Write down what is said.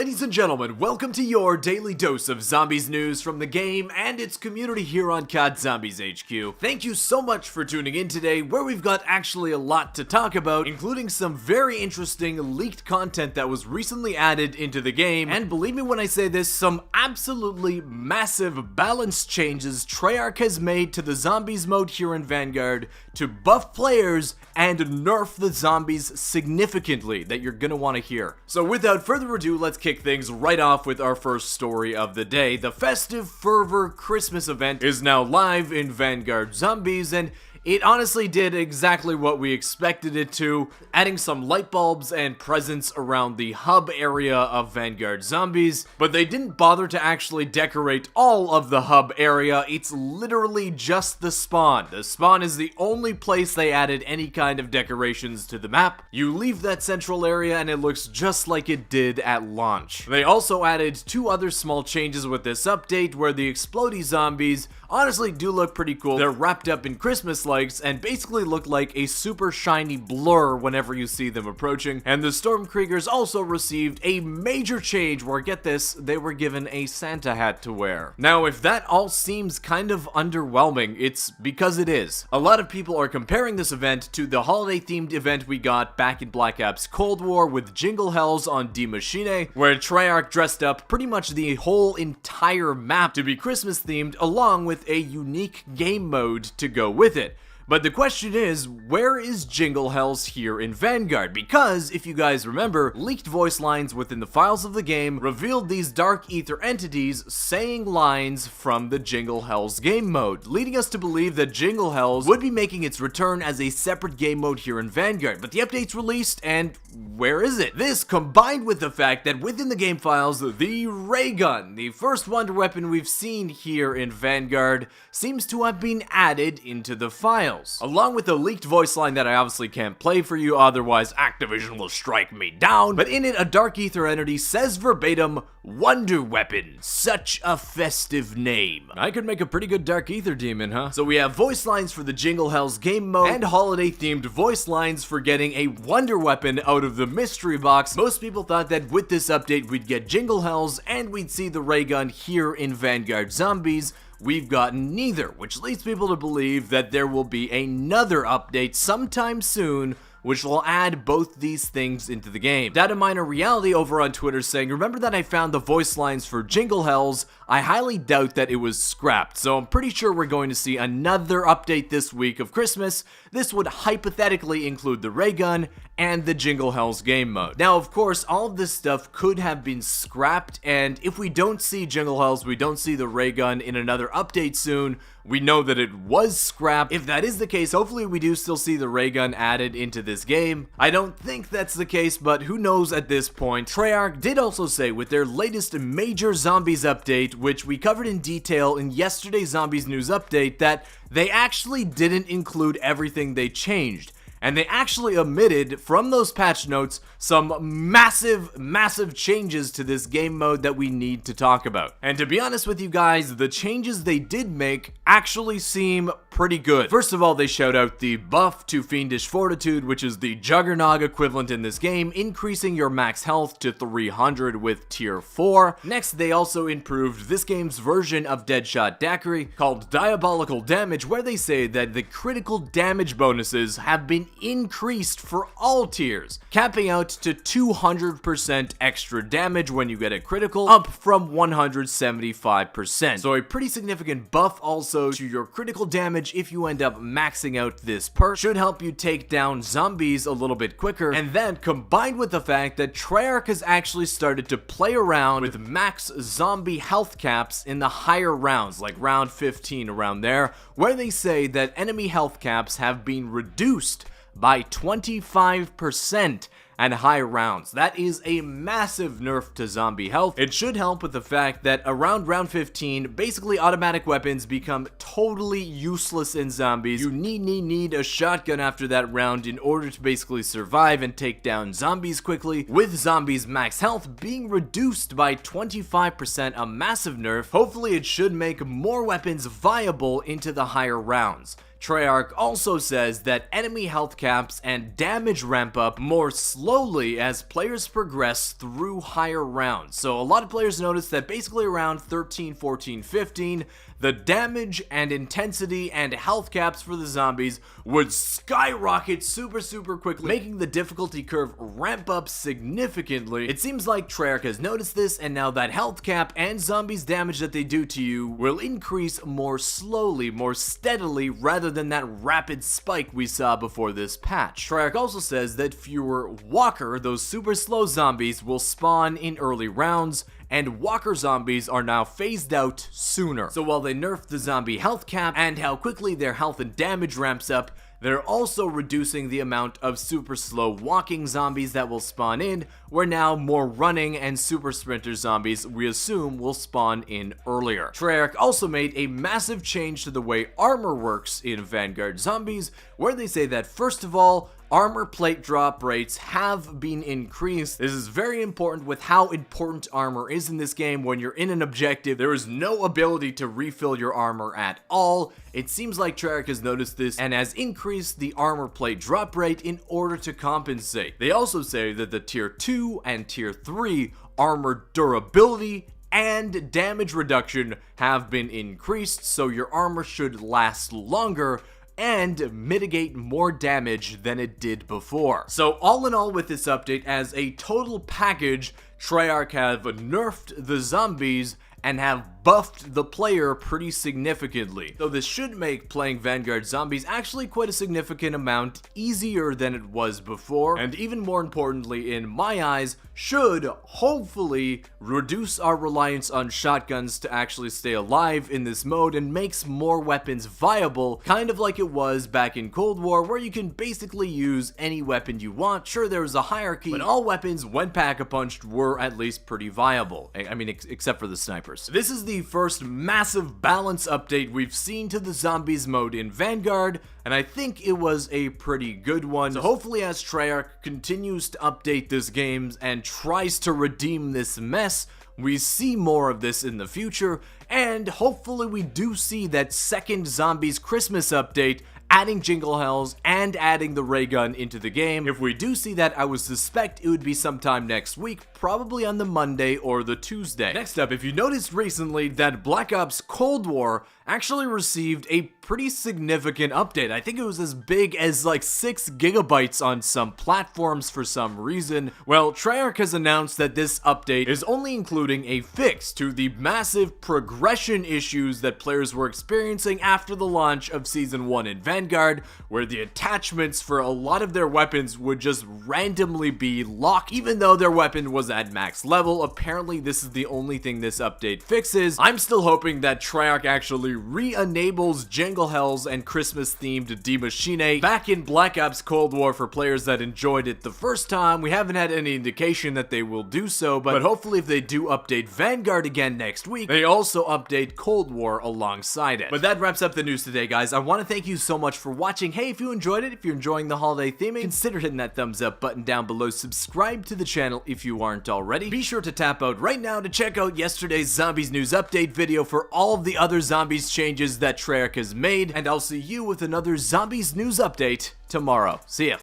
Ladies and gentlemen, welcome to your daily dose of zombies news from the game and its community here on COD Zombies HQ. Thank you so much for tuning in today, where we've got actually a lot to talk about, including some very interesting leaked content that was recently added into the game, and believe me when I say this, some absolutely massive balance changes Treyarch has made to the zombies mode here in Vanguard to buff players and nerf the zombies significantly that you're gonna want to hear. So without further ado, let's kick things right off with our first story of the day. The Festive Fervor Christmas event is now live in Vanguard Zombies, and it honestly did exactly what we expected it to, adding some light bulbs and presents around the hub area of Vanguard Zombies, but they didn't bother to actually decorate all of the hub area. It's literally just the spawn. The spawn is the only place they added any kind of decorations to the map. You leave that central area and it looks just like it did at launch. They also added two other small changes with this update, where the explodey zombies honestly do look pretty cool. They're wrapped up in Christmas lights and basically look like a super shiny blur whenever you see them approaching. And the Stormkriegers also received a major change where, get this, they were given a Santa hat to wear. Now, if that all seems kind of underwhelming, it's because it is. A lot of people are comparing this event to the holiday-themed event we got back in Black Ops Cold War with Jingle Hells on Die Maschine, where Treyarch dressed up pretty much the whole entire map to be Christmas-themed, along with a unique game mode to go with it. But the question is, where is Jingle Hells here in Vanguard? Because, if you guys remember, leaked voice lines within the files of the game revealed these dark ether entities saying lines from the Jingle Hells game mode, leading us to believe that Jingle Hells would be making its return as a separate game mode here in Vanguard. But the update's released, and where is it? This, combined with the fact that within the game files, the Raygun, the first wonder weapon we've seen here in Vanguard, seems to have been added into the files, along with a leaked voice line that I obviously can't play for you, otherwise Activision will strike me down. But in it, a dark ether entity says verbatim, "Wonder Weapon, such a festive name." I could make a pretty good dark ether demon, huh? So we have voice lines for the Jingle Hells game mode, and holiday-themed voice lines for getting a Wonder Weapon out of the mystery box. Most people thought that with this update we'd get Jingle Hells and we'd see the Raygun here in Vanguard Zombies. We've gotten neither, which leads people to believe that there will be another update sometime soon which will add both these things into the game. Dataminer Reality over on Twitter saying, "Remember that I found the voice lines for Jingle Hells? I highly doubt that it was scrapped, so I'm pretty sure we're going to see another update this week of Christmas. This would hypothetically include the Raygun and the Jingle Hells game mode." Now, of course, all of this stuff could have been scrapped, and if we don't see Jingle Hells, we don't see the Raygun in another update soon, we know that it was scrapped. If that is the case, hopefully we do still see the Raygun added into this game. I don't think that's the case, but who knows at this point. Treyarch did also say with their latest major zombies update, which we covered in detail in yesterday's Zombies News update, that they actually didn't include everything they changed. And they actually omitted from those patch notes some massive changes to this game mode that we need to talk about. And to be honest with you guys, the changes they did make actually seem pretty good. First of all, they shout out the buff to Fiendish Fortitude, which is the Juggernog equivalent in this game, increasing your max health to 300 with tier 4. Next, they also improved this game's version of Deadshot Daiquiri called Diabolical Damage, where they say that the critical damage bonuses have been increased for all tiers, capping out to 200% extra damage when you get a critical, up from 175%. So a pretty significant buff also to your critical damage if you end up maxing out this perk. Should help you take down zombies a little bit quicker. And then combined with the fact that Treyarch has actually started to play around with max zombie health caps in the higher rounds, like round 15 around there, where they say that enemy health caps have been reduced by 25% and high rounds. That is a massive nerf to zombie health. It should help with the fact that around round 15, basically automatic weapons become totally useless in zombies. You need a shotgun after that round in order to basically survive and take down zombies quickly. With zombies max health being reduced by 25%, a massive nerf. Hopefully it should make more weapons viable into the higher rounds. Treyarch also says that enemy health caps and damage ramp up more slowly as players progress through higher rounds. So a lot of players noticed that basically around 13, 14, 15, the damage and intensity and health caps for the zombies would skyrocket super quickly, making the difficulty curve ramp up significantly. It seems like Treyarch has noticed this, and now that health cap and zombies damage that they do to you will increase more slowly, more steadily, rather than that rapid spike we saw before this patch. Treyarch also says that fewer walker, those super slow zombies, will spawn in early rounds, and walker zombies are now phased out sooner. So while they nerfed the zombie health cap and how quickly their health and damage ramps up, they're also reducing the amount of super slow walking zombies that will spawn in, where now more running and super sprinter zombies we assume will spawn in earlier. Treyarch also made a massive change to the way armor works in Vanguard Zombies, where they say that first of all, armor plate drop rates have been increased. This is very important with how important armor is in this game. When you're in an objective, there is no ability to refill your armor at all. It seems like Treyarch has noticed this and has increased the armor plate drop rate in order to compensate. They also say that the tier 2 and tier 3 armor durability and damage reduction have been increased, so your armor should last longer and mitigate more damage than it did before. So all in all with this update, as a total package, Treyarch have nerfed the zombies and have buffed the player pretty significantly. So this should make playing Vanguard Zombies actually quite a significant amount easier than it was before, and even more importantly in my eyes, should hopefully reduce our reliance on shotguns to actually stay alive in this mode and makes more weapons viable, kind of like it was back in Cold War, where you can basically use any weapon you want. Sure, there was a hierarchy, but all weapons, when pack-a-punched, were at least pretty viable. I mean, except for the snipers. This is the first massive balance update we've seen to the zombies mode in Vanguard, and I think it was a pretty good one. So hopefully as Treyarch continues to update this game and tries to redeem this mess, we see more of this in the future, and hopefully we do see that second Zombies Christmas update adding Jingle Hells and adding the Raygun into the game. If we do see that, I would suspect it would be sometime next week, probably on the Monday or the Tuesday. Next up, if you noticed recently that Black Ops Cold War actually received a pretty significant update. I think it was as big as like 6 gigabytes on some platforms for some reason. Well, Treyarch has announced that this update is only including a fix to the massive progression issues that players were experiencing after the launch of Season 1 in Vanguard, where the attachments for a lot of their weapons would just randomly be locked, even though their weapon was at max level. Apparently, this is the only thing this update fixes. I'm still hoping that Treyarch actually re-enables Jingle Hells and Christmas-themed demachine back in Black Ops Cold War for players that enjoyed it the first time. We haven't had any indication that they will do so, but hopefully if they do update Vanguard again next week, they also update Cold War alongside it. But that wraps up the news today, guys. I want to thank you so much for watching. Hey, if you enjoyed it, if you're enjoying the holiday theming, consider hitting that thumbs up button down below. Subscribe to the channel if you aren't already. Be sure to tap out right now to check out yesterday's Zombies News Update video for all of the other Zombies changes that Treyarch has made, and I'll see you with another Zombies News Update tomorrow. See ya.